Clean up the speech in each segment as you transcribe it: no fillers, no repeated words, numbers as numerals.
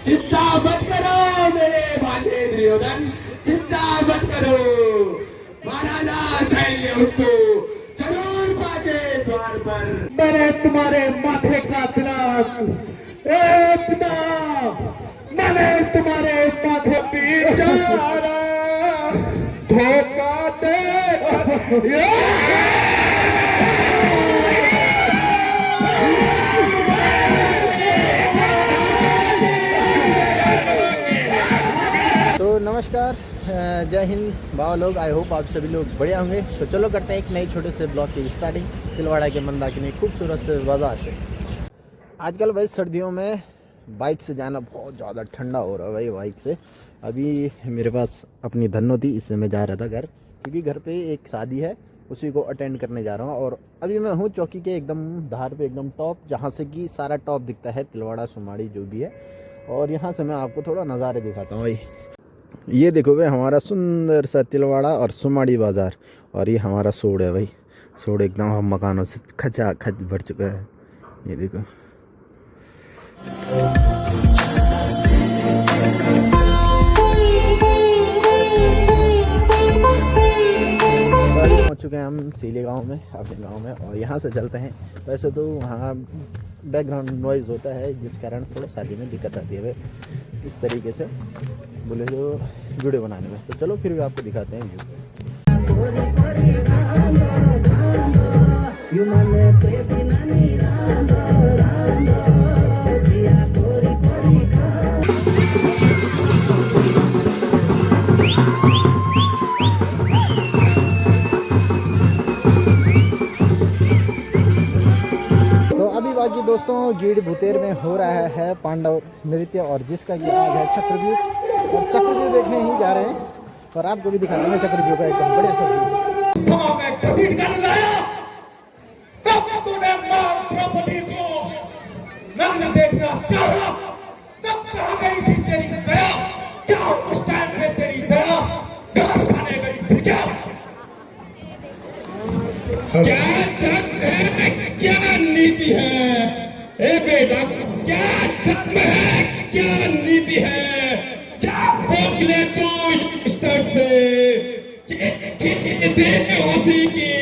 चिंता मत करो मेरे भांजे दुर्योधन, चिंता मत करो। महाराजा सैन्य उसको जरूर पहुंचे द्वार पर। मैंने तुम्हारे माथे का तिलक, ए पिता, मैंने तुम्हारे माथे बेचारा धोखा दे। तो नमस्कार, जय हिंद बाबा लोग। आई होप आप सभी लोग बढ़िया होंगे। तो चलो करते हैं एक नई छोटे से ब्लॉग की स्टार्टिंग तिलवाड़ा के मंदाकिनी खूबसूरत से बाजार से। आजकल भाई सर्दियों में बाइक से जाना बहुत ज़्यादा ठंडा हो रहा है भाई। बाइक से अभी मेरे पास अपनी धन्नो थी, इससे मैं जा रहा था घर, क्योंकि घर पे एक शादी है, उसी को अटेंड करने जा रहा हूँ। और अभी मैं हूँ चौकी के एकदम धार पे, एकदम टॉप, जहाँ से कि सारा टॉप दिखता है, तिलवाड़ा सुमाड़ी जो भी है। और यहाँ से मैं आपको थोड़ा नज़ारे दिखाता हूँ भाई। ये देखो भाई हमारा सुंदर सा तिलवाड़ा और सुमाड़ी बाज़ार। और ये हमारा सोड़ है भाई। सोड़ एकदम मकानों से खचा खच भर चुका है। ये देखो पहुँच चुके हैं हम सीले गांव में, अपने गांव में। और यहाँ से चलते हैं। वैसे तो वहाँ बैकग्राउंड नॉइज़ होता है, जिस कारण थोड़ा शादी में दिक्कत आती है भाई, इस तरीके से बोले जो वीडियो बनाने में। तो चलो फिर भी आपको दिखाते हैं व्यू। बाकी दोस्तों गीड़ भूतेर में हो रहा है पांडव नृत्य, और जिसका कि आज है चक्रव्यूह। और चक्रव्यूह देखने ही जा रहे हैं, और आपको भी दिखाते हैं चक्रव्यूह का एकदम बड़े सा व्यू। द्रौपदी को नग्न देखना चाहा, तब कहाँ गई थी तेरी दया? क्या उस टाइम पे तेरी दया घास खाने गई थी क्या? क्या नीति है ए बेटा, क्या धर्म है, क्या नीति है? बोले तो स्तर से खींचते उसी की,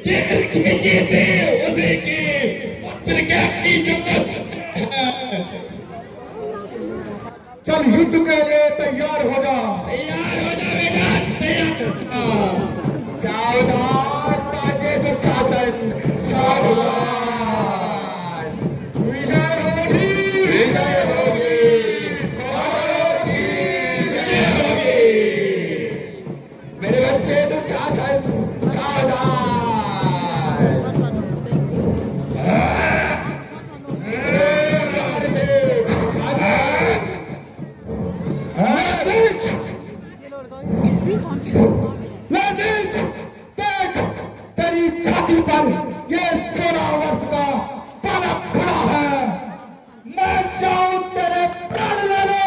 खींचते उसी की, और फिर क्या की जरूरत है? चल युद्ध के लिए तैयार हो जा, तैयार हो जा बेटा, तैयार हो जा। सावधान ताजे दुशासन, सावधान। पर ये 16 वर्ष का बालक खड़ा है। मैं चाहूं तेरे प्राण ले लो,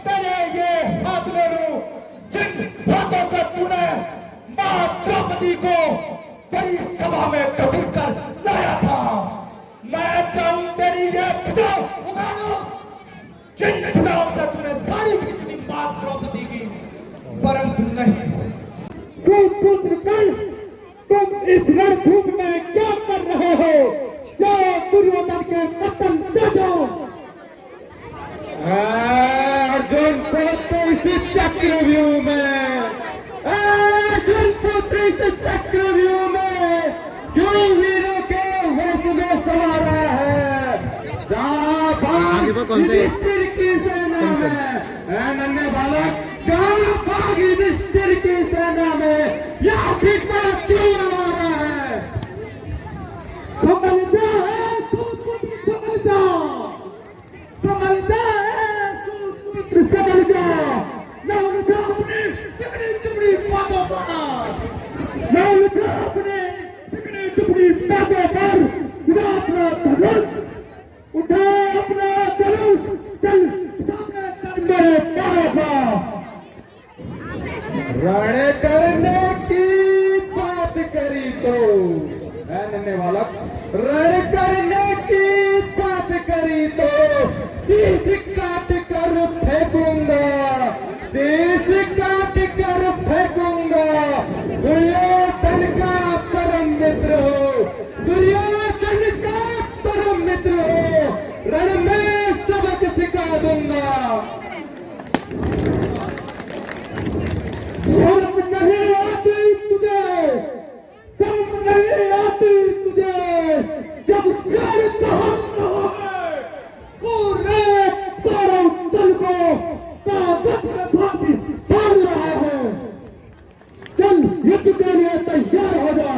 तेरे ये हाथ ले लो, जिन हाथों से तूने मां द्रौपदी को बड़ी सभा में घसीट कर लाया था। मैं चाहूं तेरी ये भुजा उखाड़ लो, जिन भुजाओं से तूने सारी खींच दी मां द्रौपदी की, परंतु नहीं। तुम इस रणभूमि में क्या कर रहे हो? जाओ दुर्योधन के पतन से जाओ। अर्जुन पुत्र इस चक्रव्यूह में, अर्जुन पुत्र इस चक्रव्यूह में क्यों वीरों के होश में सवार है? जहाँ भाग युधिष्ठिर की सेना में, नन्हे बालक, जहाँ भाग युधिष्ठिर की सेना में या फिर क्यों आ रहा है? समझ जा सूतपुत्र, समझ जा, समझ जा सूतपुत्र, समझ जा। न उलझा अपने चिकनी चुपड़ी बातों पर, न उलझा अपने चिकनी चुपड़ी बातों पर। उठा अपना धनुष, उठा अपना धनुष, चल सामने कर मेरे पैरों पर। रण करने की बात करी तो नन्हे बालक, रण करने की बात करी तो सीध काट कर कर फेंकूंगा, शीश काट कर फेंकूंगा। दुर्योधन का परम मित्र हो, दुर्योधन का परम मित्र हो, रण में सबक सिखा दूंगा। शर्म नहीं आती तुझे, शर्म नहीं आती तुझे, जब सिर कहा है पूरे कौरव दल को कागज के भांति बांध रहा है। चल युद्ध के लिए तैयार हो जा,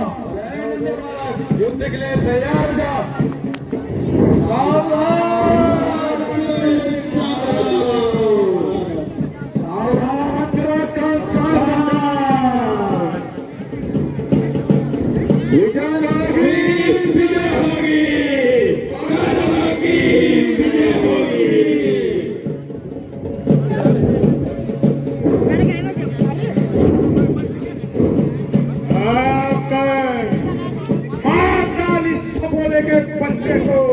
युद्ध के लिए तैयार हो जा। सावधान बच्चे को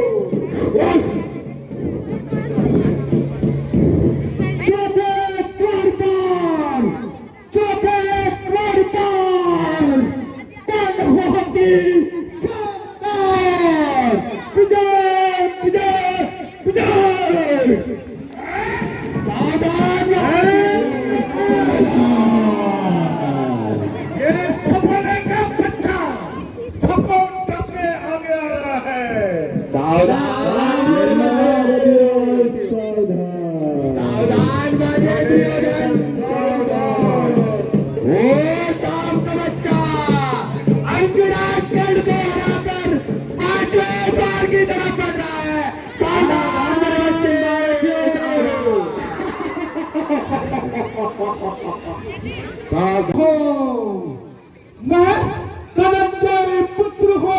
मैं सनंजय पुत्र हो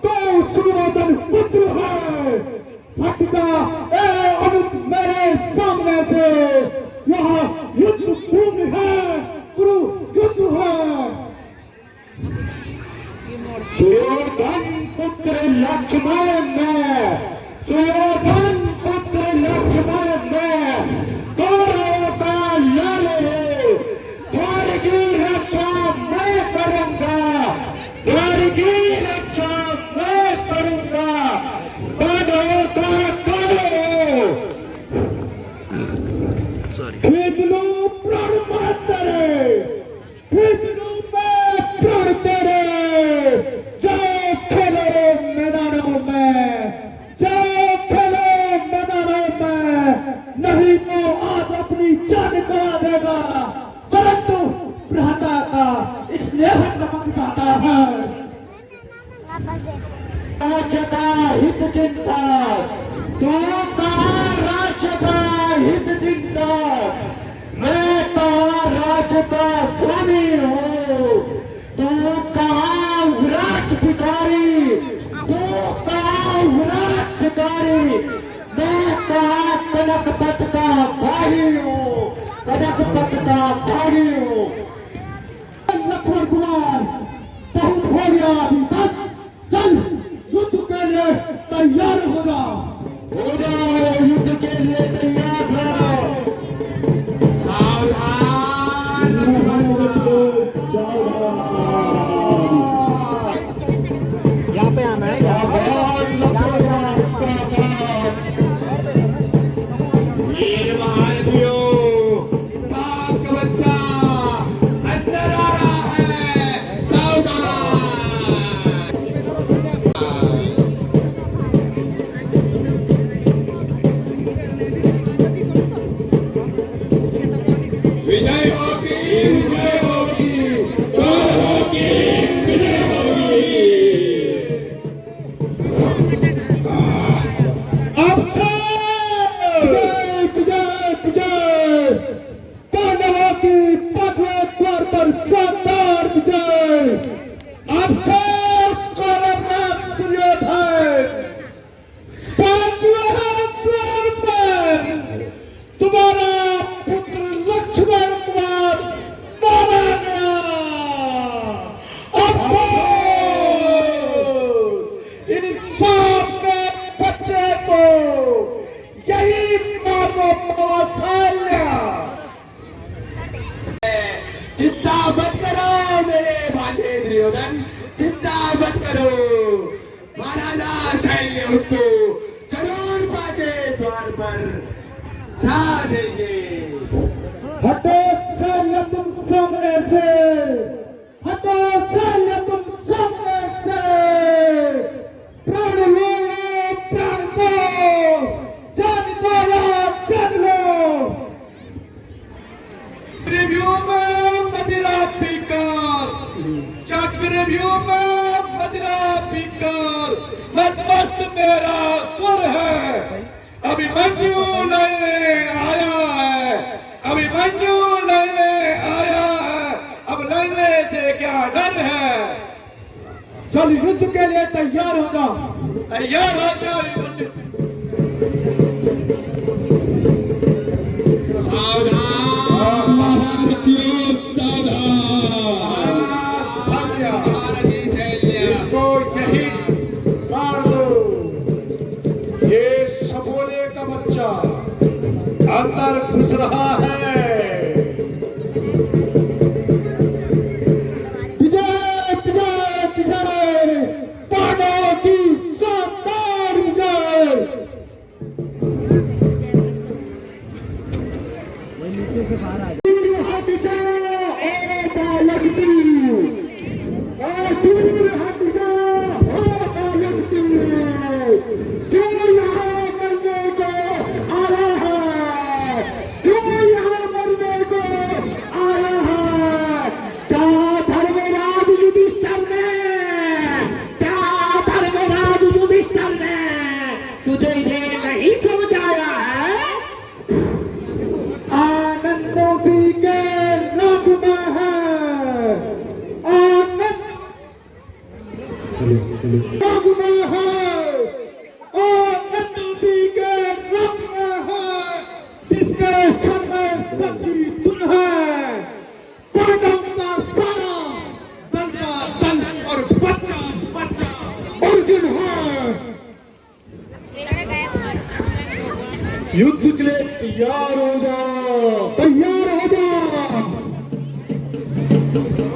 तो सुयोधन पुत्र है। भटका ए अमित मेरे सामने से, यहाँ युद्ध भूमि है, कुरु युद्ध है। सुयोधन पुत्र लक्ष्मण में, सुयोधन पुत्र लक्ष्मण में कौरवों का लाल है। द्वार की रक्षा मैं करूंगा, द्वार की रक्षा मैं करूंगा। बाधाओं का करो, खींच लो प्राण तेरे, खींच लो मैं प्राण तेरे। जाओ खेलो मैदानों में, जाओ खेलो मैदानों में। नहीं तो आज अपनी जान गवा देगा, परंतु भ्राता का स्नेह नमक जाता है। राज्य का हित चिंता, तो कहा राज्य का हित चिंता, मैं कहा राज्य का स्वामी हूँ। तो कहा विराट भिखारी, तो कहा विराट भिखारी, मैं कहा कनक पथ का भाई हूँ, कनक पथ का भाई हूँ। लक्ष्मण कुमार बहुत हो गया अभी तक, चल युद्ध के लिए तैयार हो जाओ, युद्ध के लिए तैयार हो। सावधान यहाँ पे आना है, यहाँ पे कौशल्या। चिंता मत करो मेरे भांजे दुर्योधन, चिंता मत करो, महाराजा सैन्य उसको जरूर बाजे द्वार पर ला देंगे। हटो सैन्य तुम सामने से, हटो सैन्य तुम सामने से, प्राण लो प्राण दो, जान दो या जान लो। रिव्यू में मदिरा पीकर, चक्रव्यूह में मदिरा पीकर, मस्त मेरा सुर है, अभिमन्यु लड़ने आया है, अभिमन्यु लड़ने आया है, अब लड़ने से क्या डर है। चल युद्ध के लिए तैयार हो जा, तैयार हो जा अभिमन्यु। सावधान महारथियों, सावधान, भारतीय सैन्य इसको यही मार दो। ये शबोले का बच्चा अंदर घुस रहा है। विजय विजय विजय, पांडवों की शानदार विजय। तुझे ये नहीं समझाया है, आनंद मोदी के रंग में है, आनंद रंग में है, आनंद मोदी के रंग में है, जिसके सर में सच्ची धुन है। पांडव का सारा दल का दल और बच्चा बच्चा अर्जुन है। युद्ध के लिए तैयार हो जा, तैयार हो जा।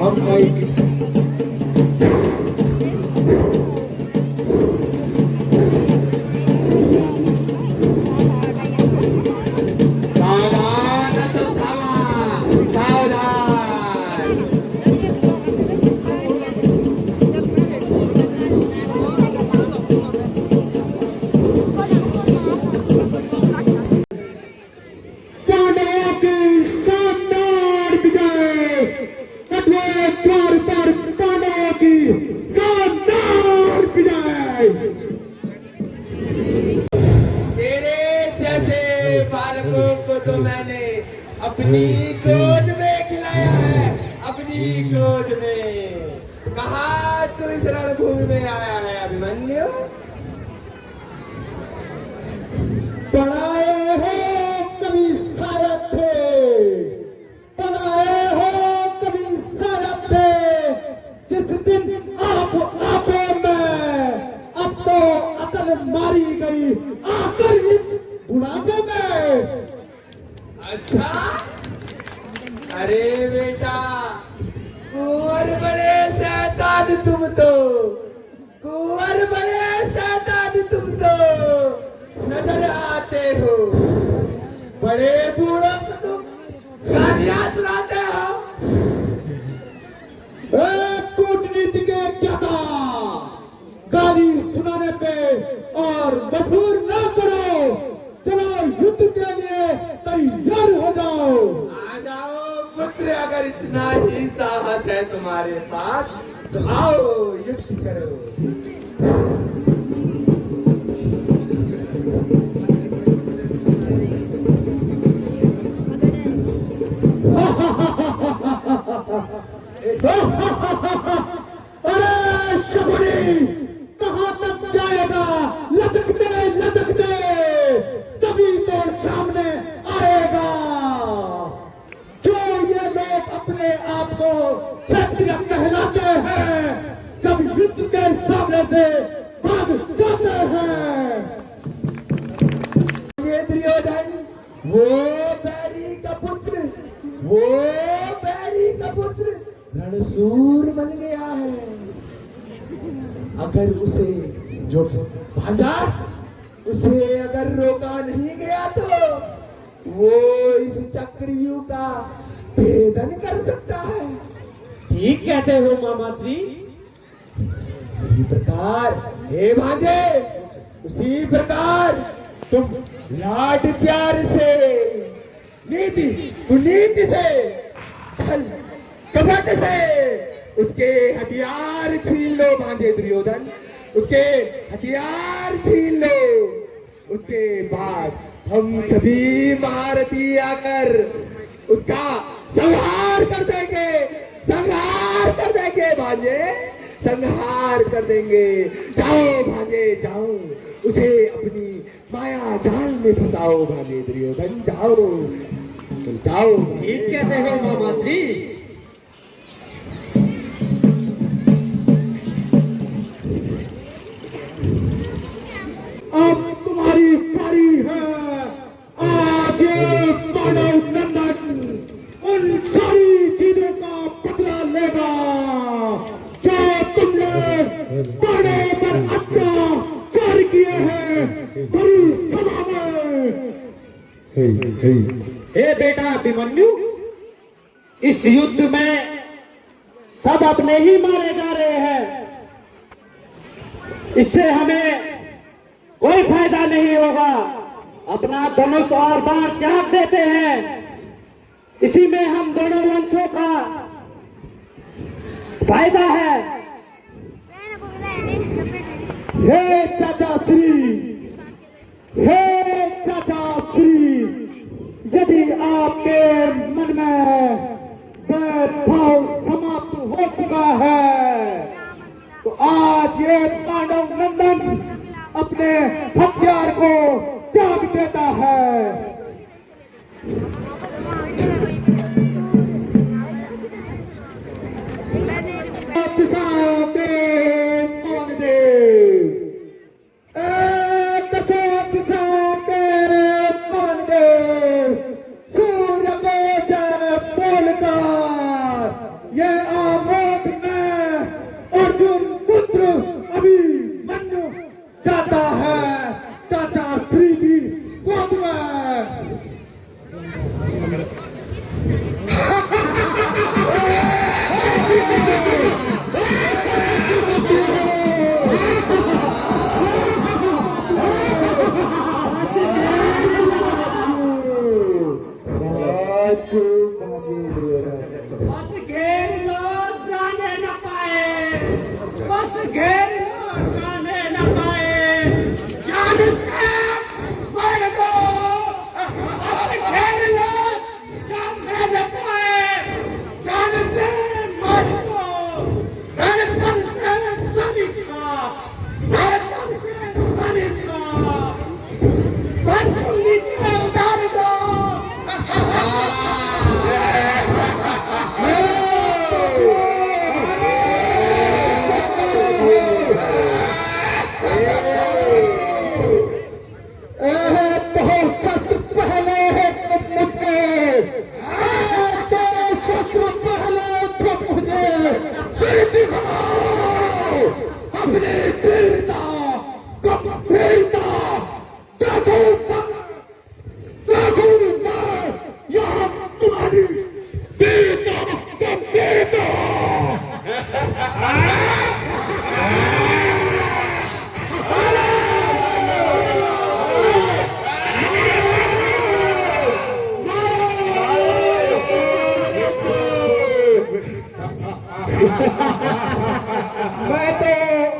अब भाई सावधान अश्वत्थामा, सावधान। पांडवों की शानदार विजय, कटवे द्वार पर पांडवों की शानदार विजय। तेरे जैसे बालकों को तो मैंने अपनी गोद में खिलाया है, अपनी गोद में। कहाँ तू इस रणभूमि में आया है अभिमन्यु? पढ़ाए हो कभी शायद थे, पढ़ाए हो कभी शायद थे, जिस दिन आप आपे में, अब तो अकल मारी गई आकर इस बुढ़ापे में। अच्छा, अरे बेटा, कुंवर बड़े शैतान तुम तो, कुंवर बड़े शैतान तुम तो नजर आते हो। बड़े बूढ़ों को तुम गालियां सुनाते हो। कूटनीति के क्या था, गाली सुनाने पे और मजबूर ना करो। चलो युद्ध के लिए तैयार हो जाओ। आ जाओ पुत्र, अगर इतना ही साहस है तुम्हारे पास तो आओ युद्ध करो। अरे शकुनी, कहाँ तक जाएगा? लचकते लचकते तभी तो सामने आएगा। जो ये लोग अपने आप को क्षत्रिय कहलाते हैं, जब युद्ध के सामने से भाग जाते हैं। ये दुर्योधन वो बैरी का पुत्र, वो बैरी का पुत्र रणसूर बन गया है। अगर उसे जो भांजा, उसे अगर रोका नहीं गया तो वो इस चक्रव्यूह का भेदन कर सकता है। ठीक कहते हो मामा श्री। उसी प्रकार हे भांजे, उसी प्रकार तुम लाड प्यार से, नीति कुनीति से, छल कपट से उसके हथियार छीन लो भांजे दुर्योधन, उसके हथियार छीन लो। उसके बाद हम सभी महारथी आकर उसका संहार कर देंगे, संहार कर देंगे भांजे, संहार कर देंगे। जाओ भांजे जाओ, उसे अपनी माया जाल में फंसाओ भांजे दुर्योधन, जाओ जाओ। ठीक कहते हो मामा श्री। अब तुम्हारी बारी है। आज पांडव नंदन उन सारी चीजों का बदला लेगा जो तुमने पांडव पर अत्याचार किए हैं बड़ी सभा में। हे बेटा अभिमन्यु, इस युद्ध में सब अपने ही मारे जा रहे हैं, इससे हमें कोई फायदा नहीं होगा। अपना धनुष और बाण त्याग देते हैं, इसी में हम दोनों वंशों का फायदा है। हे चाचा श्री, हे चाचा श्री, यदि आपके मन में भेदभाव समाप्त हो चुका है तो आज ये पांडव नंदन अपने हथियार को त्याग देता है। दिशाओं के पवन देव, दिशाओं के पवन देव, सूर्य को जय बोलकर ये आमोद में अर्जुन पुत्र अभिमन्यु जाता है। चाचा श्री भी गोद में। बस घेर लो, जाने न पाए, बस घेर लो, जाने न पाए, जान से मार दो, बस घेर लो, जाने न पाए, जान से मार दो, धड़कन से सनिस का, धड़कन से सनिस का, सर को नीचे उतार दो। मैं तो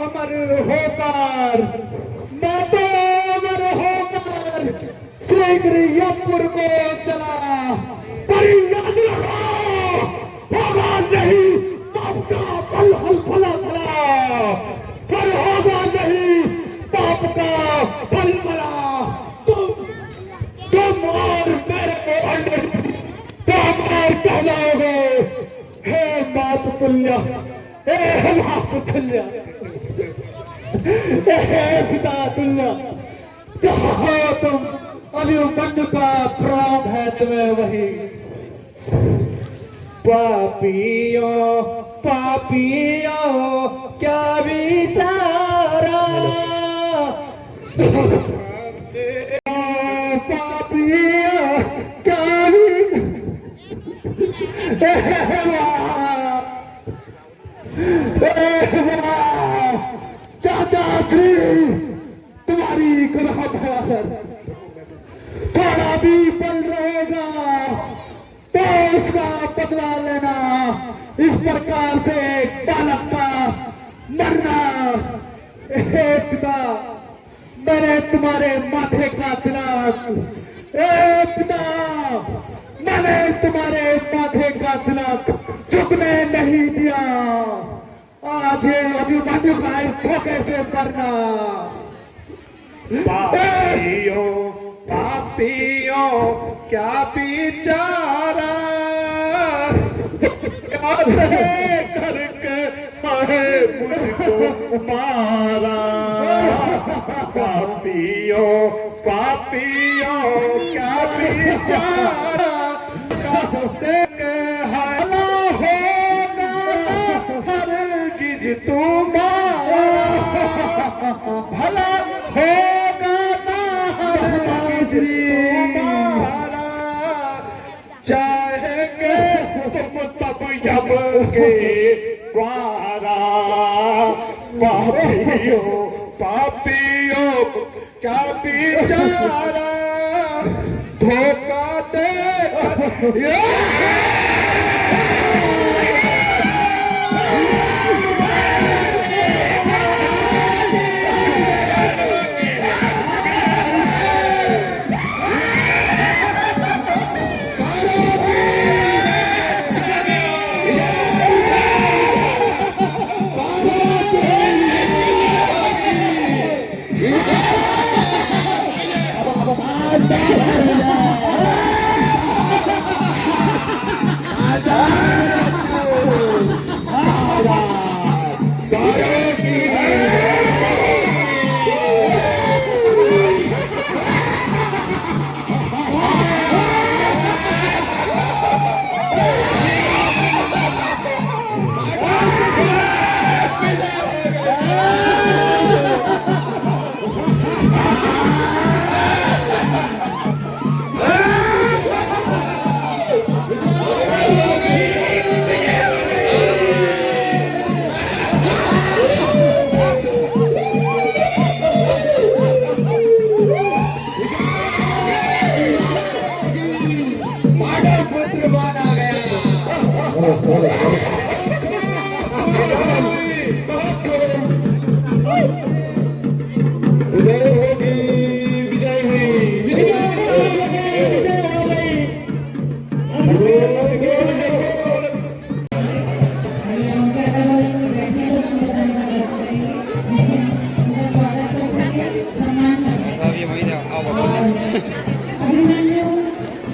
अमर होकर, मैं तो अमर होकर शीघ्र यमपुर को चला, पर याद रखो होगा नहीं पाप का फल फला फला, पर होगा नहीं पाप का फल फला। तुम और मेरे को अंडर तुम और कहलाओगे हे मात तुल्य, हे मात तुल्य, हे पिता तुल्य। चाहो तुम अभिमन्यु का प्रणाम है तुम्हें वही। पापियों पापियों क्या विचारा, पापियों क्या चाचा श्री तुम्हारी गुलाब है, थोड़ा भी बल रहेगा तो उसका बदला लेना। इस प्रकार से बालक का मरना। हे पिता, मैंने तुम्हारे माथे का तिलक, पिता मैंने तुम्हारे माथे का तिलक झुकने नहीं दिया। आज ये अभिमन्यु का धोखे से करना। पापियों पापियों क्या बिचारा, करके है मुझको मारा। पापियों पापियों क्या बिचारा, हला होगा हरगिज तुम्हारा, भला होगा ना हरगिज तुम्हारा। चाहेंगे तुम सब यम के द्वारा। पापियों पापियों क्या बिचारा, धोखा दे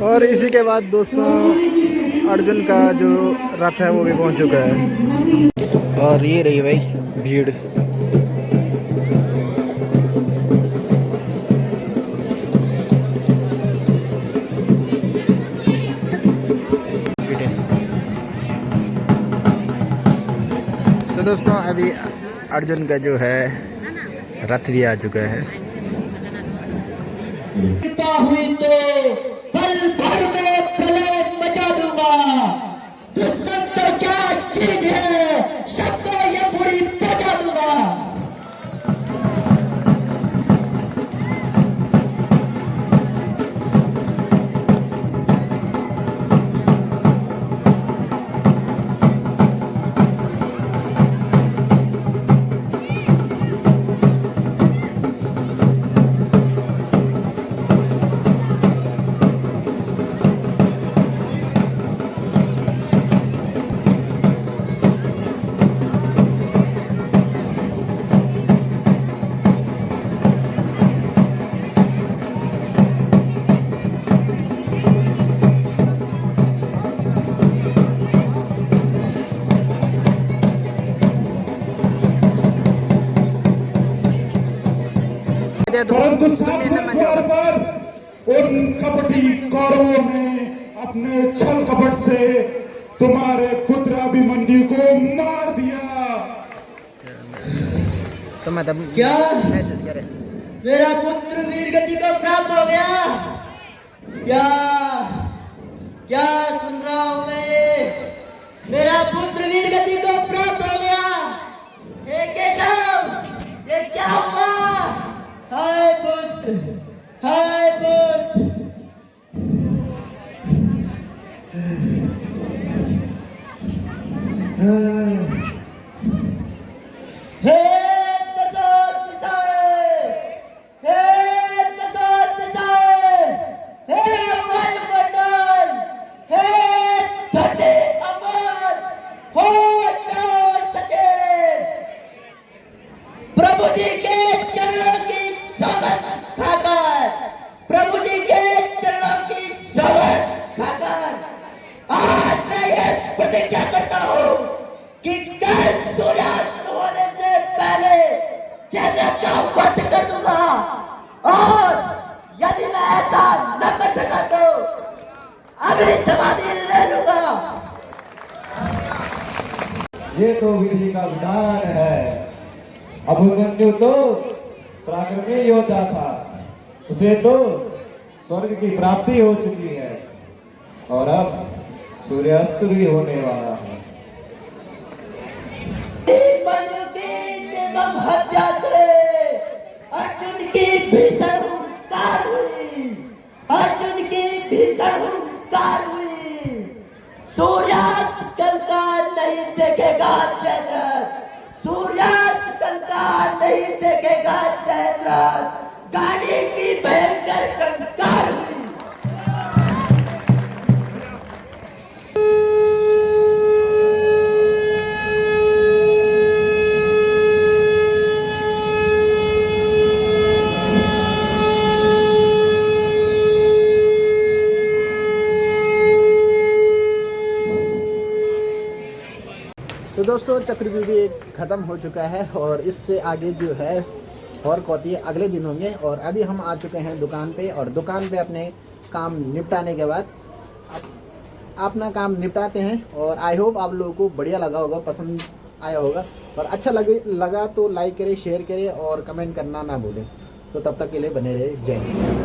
और इसी के बाद दोस्तों अर्जुन का जो रथ है वो भी पहुंच चुका है। और ये रही भाई भीड़। तो दोस्तों अभी अर्जुन का जो है रथ भी आ चुका है। हुई तो पल भर में प्रलय मचा दूंगा। दुश्मन तो क्या चीज है, सबको ये पूरी बचा दूंगा। परंतु साथ पर उन कपटी कौरवों ने अपने छल कपट से तुम्हारे पुत्र अभिमन्यु को मार दिया। तो मतलब क्या मैसेज करे मेरा पुत्र वीर गति को प्राप्त हो गया? क्या क्या सुन रहा हूं मैं ये? मेरा पुत्र वीर गति को प्राप्त हो गया। हे केशव, ये क्या हुआ? हाय पुत्र, हाय पुत्र। हे प्रभु जी के चरणों की शपथ खाकर, प्रभु जी के चरणों की शपथ खाकर आज मैं ये प्रतिज्ञा करता हूँ कि कल सूर्यास्त होने से पहले चंद्र का वध कर दूंगा, और यदि मैं ऐसा न कर सका तो अगली समाधि ले लूंगा। ये तो विधि का विधान है। अभिमन्यु तो पराक्रमी योद्धा था, उसे तो स्वर्ग की प्राप्ति हो चुकी है और अब सूर्यास्त भी होने वाला है। अभिमन्यु की निर्मम हत्या से अर्जुन की भीषण हुंकार हुई, अर्जुन की भीषण हुंकार हुई। सूर्यास्त कल का नहीं देखेगा चंद्र, सूर्यास्त कल का नहीं देखेगा चंद्र। गाड़ी की भयंकर टंकार हुई। तो दोस्तों चक्रव्यूह भी ख़त्म हो चुका है और इससे आगे जो है और कौती अगले दिन होंगे। और अभी हम आ चुके हैं दुकान पे, और दुकान पे अपने काम निपटाने के बाद अपना काम निपटाते हैं। और आई होप आप लोगों को बढ़िया लगा होगा, पसंद आया होगा, और अच्छा लगा तो लाइक करें, शेयर करें और कमेंट करना ना भूलें। तो तब तक के लिए बने रहे। जय हिंद।